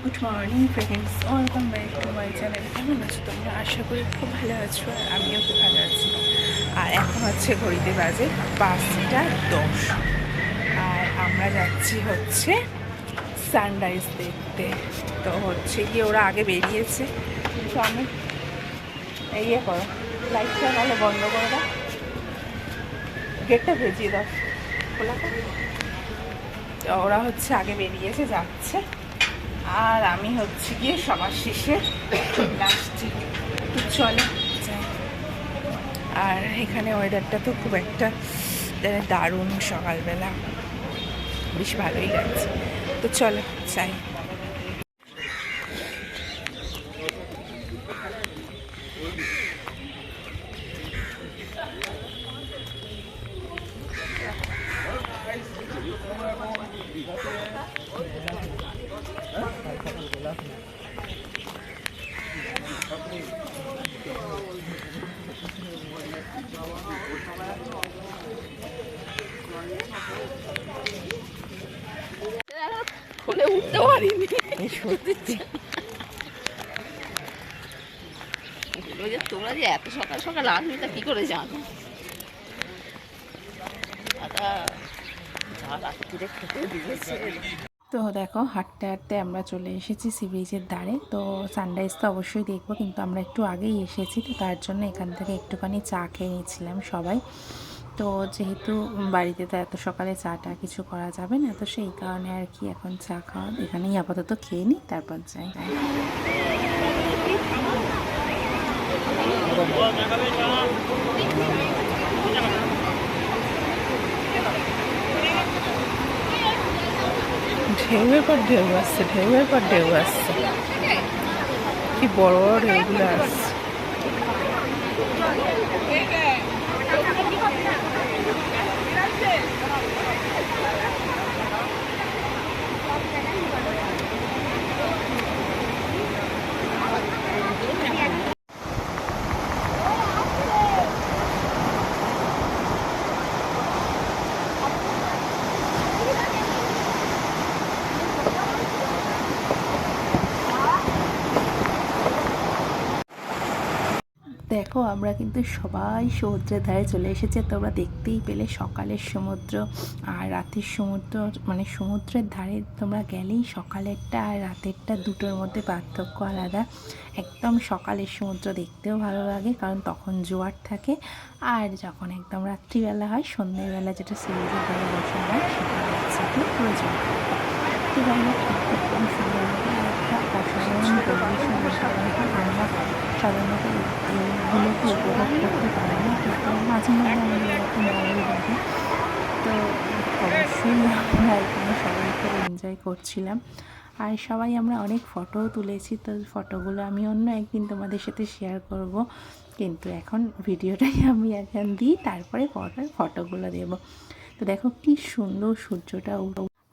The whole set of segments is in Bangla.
Good morning friends, welcome back to my channel. কেমন আছো তোমরা? আশা করি খুব ভালো আছো, আর আমিও খুব ভালো আছি। আর এখন হচ্ছে ঘড়িতে বাজে 5টা 10, আর আমরা যাচ্ছি হচ্ছে সানরাইজ দেখতে। তো হচ্ছে গিয়ে ওরা আগে বেরিয়েছে, তো আমি ইয়ে করো, লাইটটা ভালো বন্ধ করে দাও, গেটটা ভেজিয়ে দাও, খোলা করো। তো ওরা হচ্ছে আগে বেরিয়েছে, যাচ্ছে, আর আমি হচ্ছে গিয়ে সবার শেষে আসছি। তো চলো যাই। আর এখানে ওয়েদারটা তো খুব একটা দারুণ, সকালবেলা বেশ ভালোই লাগছে। তো চলো যাই। খুলে উঠতে পারিনি, সত্যি। তোমরা যে এত সকাল সকাল আসবে তা কি করে জানো? তো দেখো, হাঁটতে হাঁটতে আমরা চলে এসেছি সি বিচের ধারে। তো সানরাইজ তো অবশ্যই দেখবো, কিন্তু আমরা একটু আগেই এসেছি, তো তার জন্য এখান থেকে একটুখানি চা খেয়ে নিচ্ছিলাম সবাই। তো যেহেতু বাড়িতে তো এত সকালে চাটা কিছু করা যাবে না, তো সেই কারণে আর কি এখন চা খাওয়া এখানেই আপাতত খেয়ে নিই, তারপর যাই। ঢেউয়ের পর ঢেউ আসছে, ঢেউয়ের পর ঢেউ আসছে, কি বড় বড় ঢেউগুলো আসছে। দেখো, আমরা কিন্তু সবাই সমুদ্রের ধারে চলে এসেছে। তোমরা দেখতেই পেলে সকালের সমুদ্র আর রাতের সমুদ্র, মানে সমুদ্রের ধারে তোমরা গেলেই সকালেরটা আর রাতেরটা দুটোর মধ্যে পার্থক্য আলাদা। একদম সকালের সমুদ্র দেখতেও ভালো লাগে, কারণ তখন জোয়ার থাকে, আর যখন একদম রাত্রিবেলা হয়, সন্ধ্যেবেলা যেটা সমুদ্রের ধারে বসা হয়, সেটা হচ্ছে কি পুরো জোয়ার থাকে। তো যাই হোক, একদম সুন্দর একটা অসাধারণ পরিবেশ। আমরা সাধারণত এইগুলোকে উপভোগ করতে পারি না, কিন্তু মাঝে মধ্যে আমাদের এরকম ভালোই লাগে। তো অবশ্যই আমরা এখানে সবাই খুব এনজয় করছিলাম, আর সবাই আমরা অনেক ফটোও তুলেছি। তো ফটোগুলো আমি অন্য একদিন তোমাদের সাথে শেয়ার করব, কিন্তু এখন ভিডিওটাই আমি এখন দিই, তারপরে ফটোগুলো দেব। তো দেখো কি সুন্দর সূর্যটা।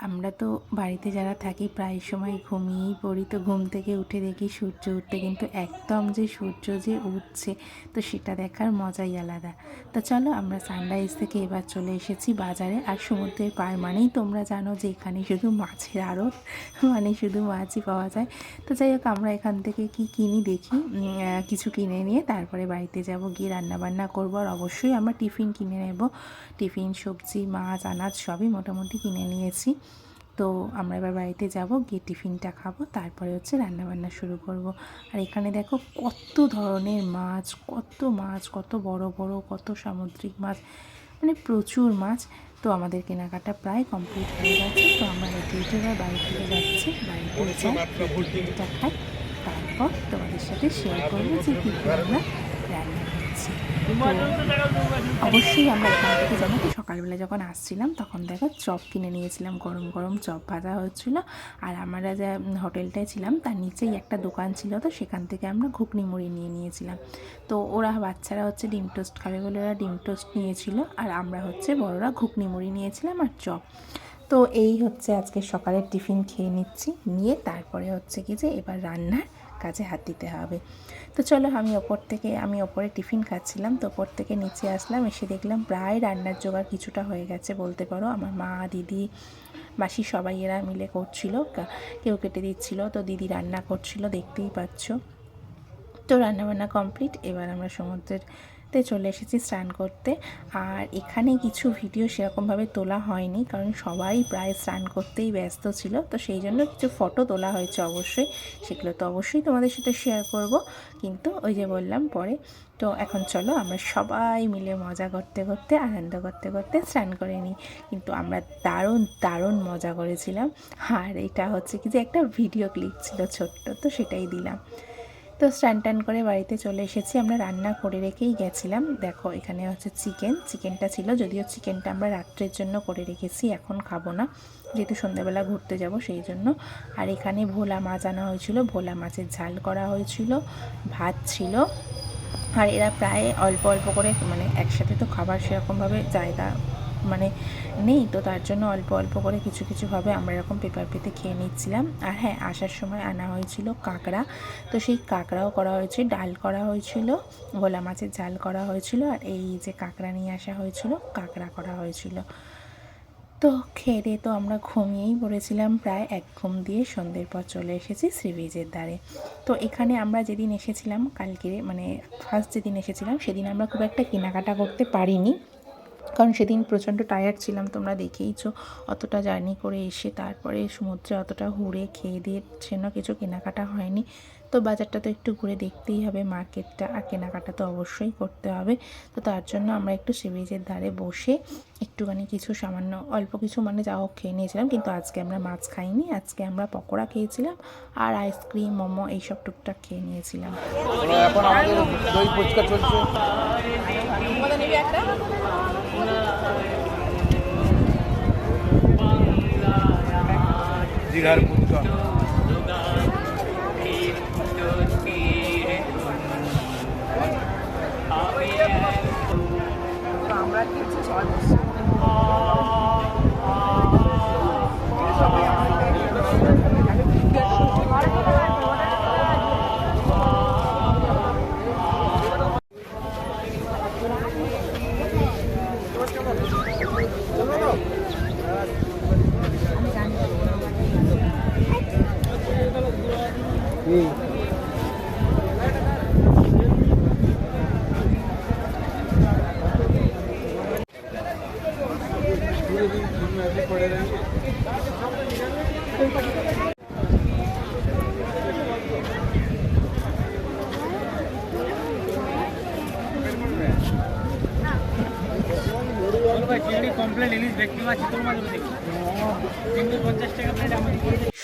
আমরা তো বাড়িতে যারা থাকি প্রায় সময় ঘুমিয়েই পড়ি, তো ঘুম থেকে উঠে দেখি সূর্য উঠতে, কিন্তু একদম যে সূর্য যে উঠছে, তো সেটা দেখার মজাই আলাদা। তো চলো, আমরা সানরাইজ থেকে এবার চলে এসেছি বাজারে। আর সমুদ্রের পার মানেই তোমরা জানো যে এখানে শুধু মাছের আড়ত, মানে শুধু মাছই পাওয়া যায়। তো যাই হোক, আমরা এখান থেকে কি কিনি দেখি, কিছু কিনে নিয়ে তারপরে বাড়িতে যাব, গিয়ে রান্নাবান্না করবো। আর অবশ্যই আমরা টিফিন কিনে নেব, টিফিন, সবজি, মাছ, আনাজ সবই মোটামুটি কিনে নিয়েছি। তো আমরা এবার বাড়িতে যাব, গিয়ে টিফিনটা খাবো, তারপরে হচ্ছে রান্নাবান্না শুরু করব। আর এখানে দেখো কত ধরনের মাছ, কত মাছ, কত বড় বড়, কত সামুদ্রিক মাছ, মানে প্রচুর মাছ। তো আমাদের কেনাকাটা প্রায় কমপ্লিট হয়ে গেছে। তো আমরা হেঁটে হেঁটে এবার বাড়ি থেকে যাচ্ছি, বাড়িতে যাই, টিফিনটা খাই, তারপর তোমাদের সাথে শেয়ার করবো যে কী কী আমরা রান্না করছি। অবশ্যই আমরা এখান থেকে জানো তো, সকালবেলা যখন আসছিলাম তখন দেখো চপ কিনে নিয়েছিলাম, গরম গরম চপ ভাজা হচ্ছিলো। আর আমরা যা হোটেলটায় ছিলাম তার নিচেই একটা দোকান ছিল, তো সেখান থেকে আমরা ঘুগনি মুড়ি নিয়ে নিয়েছিলাম। তো ওরা বাচ্চারা হচ্ছে ডিম টোস্ট খাবে বলে ওরা ডিম টোস্ট নিয়েছিল, আর আমরা হচ্ছে বড়রা ঘুগনি মুড়ি নিয়েছিলাম আর চপ। তো এই হচ্ছে আজকে সকালের টিফিন খেয়ে নিচ্ছি, নিয়ে তারপরে হচ্ছে কি যে এবার রান্নার কাজে হাত দিতে হবে। তো চলো, আমি ওপরে টিফিন খাচ্ছিলাম, তো ওপর থেকে নিচে আসলাম, এসে দেখলাম প্রায় রান্নার জোগাড় কিছুটা হয়ে গেছে বলতে পারো। আমার মা, দিদি, বাসি সবাই এরা মিলে করছিল, কেউ কেটে দিচ্ছিল, তো দিদি রান্না করছিল দেখতেই পাচ্ছ। তো রান্নাবান্না কমপ্লিট, এবার আমরা সমুদ্রেতে চলে এসেছি স্নান করতে। আর এখানে কিছু ভিডিও সেরকমভাবে তোলা হয়নি, কারণ সবাই প্রায় স্নান করতেই ব্যস্ত ছিল, তো সেই জন্য কিছু ফটো তোলা হয়েছে অবশ্যই, সেগুলো তো অবশ্যই তোমাদের সাথে শেয়ার করব, কিন্তু ওই যে বললাম পরে। তো এখন চলো আমরা সবাই মিলে মজা করতে করতে, আনন্দ করতে করতে স্নান করে নিই। কিন্তু আমরা দারুণ দারুণ মজা করেছিলাম। আর এটা হচ্ছে কি যে একটা ভিডিও ক্লিপ ছিল ছোট্ট, তো সেটাই দিলাম। তো স্নান টান করে বাড়িতে চলে এসেছি, আমরা রান্না করে রেখেই গেছিলাম। দেখো এখানে হচ্ছে চিকেনটা ছিল, যদিও চিকেনটা আমরা রাত্রের জন্য করে রেখেছি, এখন খাবো না, যেহেতু সন্ধ্যাবেলা ঘুরতে যাব সেই জন্য। আর এখানে ভোলা মাছ আনা হয়েছিল, ভোলা মাছের ঝাল করা হয়েছিল, ভাত ছিল। আর এরা প্রায় অল্প অল্প করে, মানে একসাথে তো খাবার সেরকমভাবে জায়গা মানে নেই, তো তার জন্য অল্প অল্প করে কিছু কিছুভাবে আমরা এরকম পেপার পেতে খেয়ে নিচ্ছিলাম। আর হ্যাঁ, আসার সময় আনা হয়েছিল কাঁকড়া, তো সেই কাঁকড়াও করা হয়েছে, ডাল করা হয়েছিল, ভোলা মাছের ঝাল করা হয়েছিল, আর এই যে কাঁকড়া নিয়ে আসা হয়েছিল, কাঁকড়া করা হয়েছিল। তো খেয়ে দিয়ে তো আমরা ঘুমিয়েই পড়েছিলাম, প্রায় এক ঘুম দিয়ে সন্ধ্যের পর চলে এসেছি সি বিচের ধারে। তো এখানে আমরা যেদিন এসেছিলাম, কালকে মানে ফার্স্ট যেদিন এসেছিলাম, সেদিন আমরা খুব একটা কেনাকাটা করতে পারিনি, কারণ সেদিন প্রচণ্ড টায়ার্ড ছিলাম, তোমরা দেখেইছো। অতটা জার্নি করে এসে তারপরে সমুদ্রে অতটা ঘুরে খেয়ে দিয়ে সেজন্য কিছু কেনাকাটা হয়নি। তো বাজারটা তো একটু ঘুরে দেখতেই হবে, মার্কেটটা, আর কেনাকাটা তো অবশ্যই করতে হবে। তো তার জন্য আমরা একটু সি বিচের ধারে বসে একটুখানি কিছু সামান্য অল্প কিছু মানে যা হোক খেয়ে নিয়েছিলাম। কিন্তু আজকে আমরা মাছ খাইনি, আজকে আমরা পকোড়া খেয়েছিলাম আর আইসক্রিম, মোমো এইসব টুকটাক খেয়ে নিয়েছিলাম। এখন আমাদের দই ফুচকা চলছে। দীঘার ফুচকা আমরা কিছু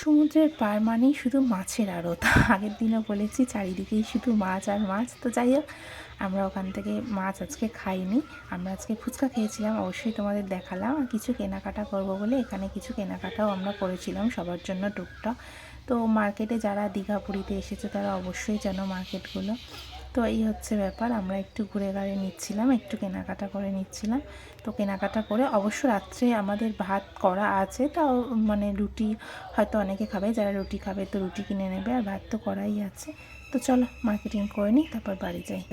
সমুদ্রের পার মানেই শুধু মাছের আড়ত, আগের দিনও বলেছি চারিদিকেই শুধু মাছ আর মাছ। তো যাই হোক, আমরা ওখান থেকে মাছ আজকে খাইনি, আমরা আজকে ফুচকা খেয়েছিলাম, অবশ্যই তোমাদের দেখালাম। আর কিছু কেনাকাটা করব বলে এখানে কিছু কেনাকাটাও আমরা করেছিলাম সবার জন্য টুকটাক। তো মার্কেটে যারা দীঘা পুরীতে এসেছে তারা অবশ্যই জানো মার্কেটগুলো। তো এই হচ্ছে ব্যাপার, আমরা একটু ঘুরে ঘাড়ে নিচ্ছিলাম, একটু কেনাকাটা করে নিচ্ছিলাম। তো কেনাকাটা করে অবশ্য রাত্রে আমাদের ভাত করা আছে, তাও মানে রুটি হয়তো অনেকে খাবে, যারা রুটি খাবে তো রুটি কিনে নেবে, আর ভাত তো করাই আছে। তো চলো মার্কেটিং করে নিই, তারপর বাড়ি যাই।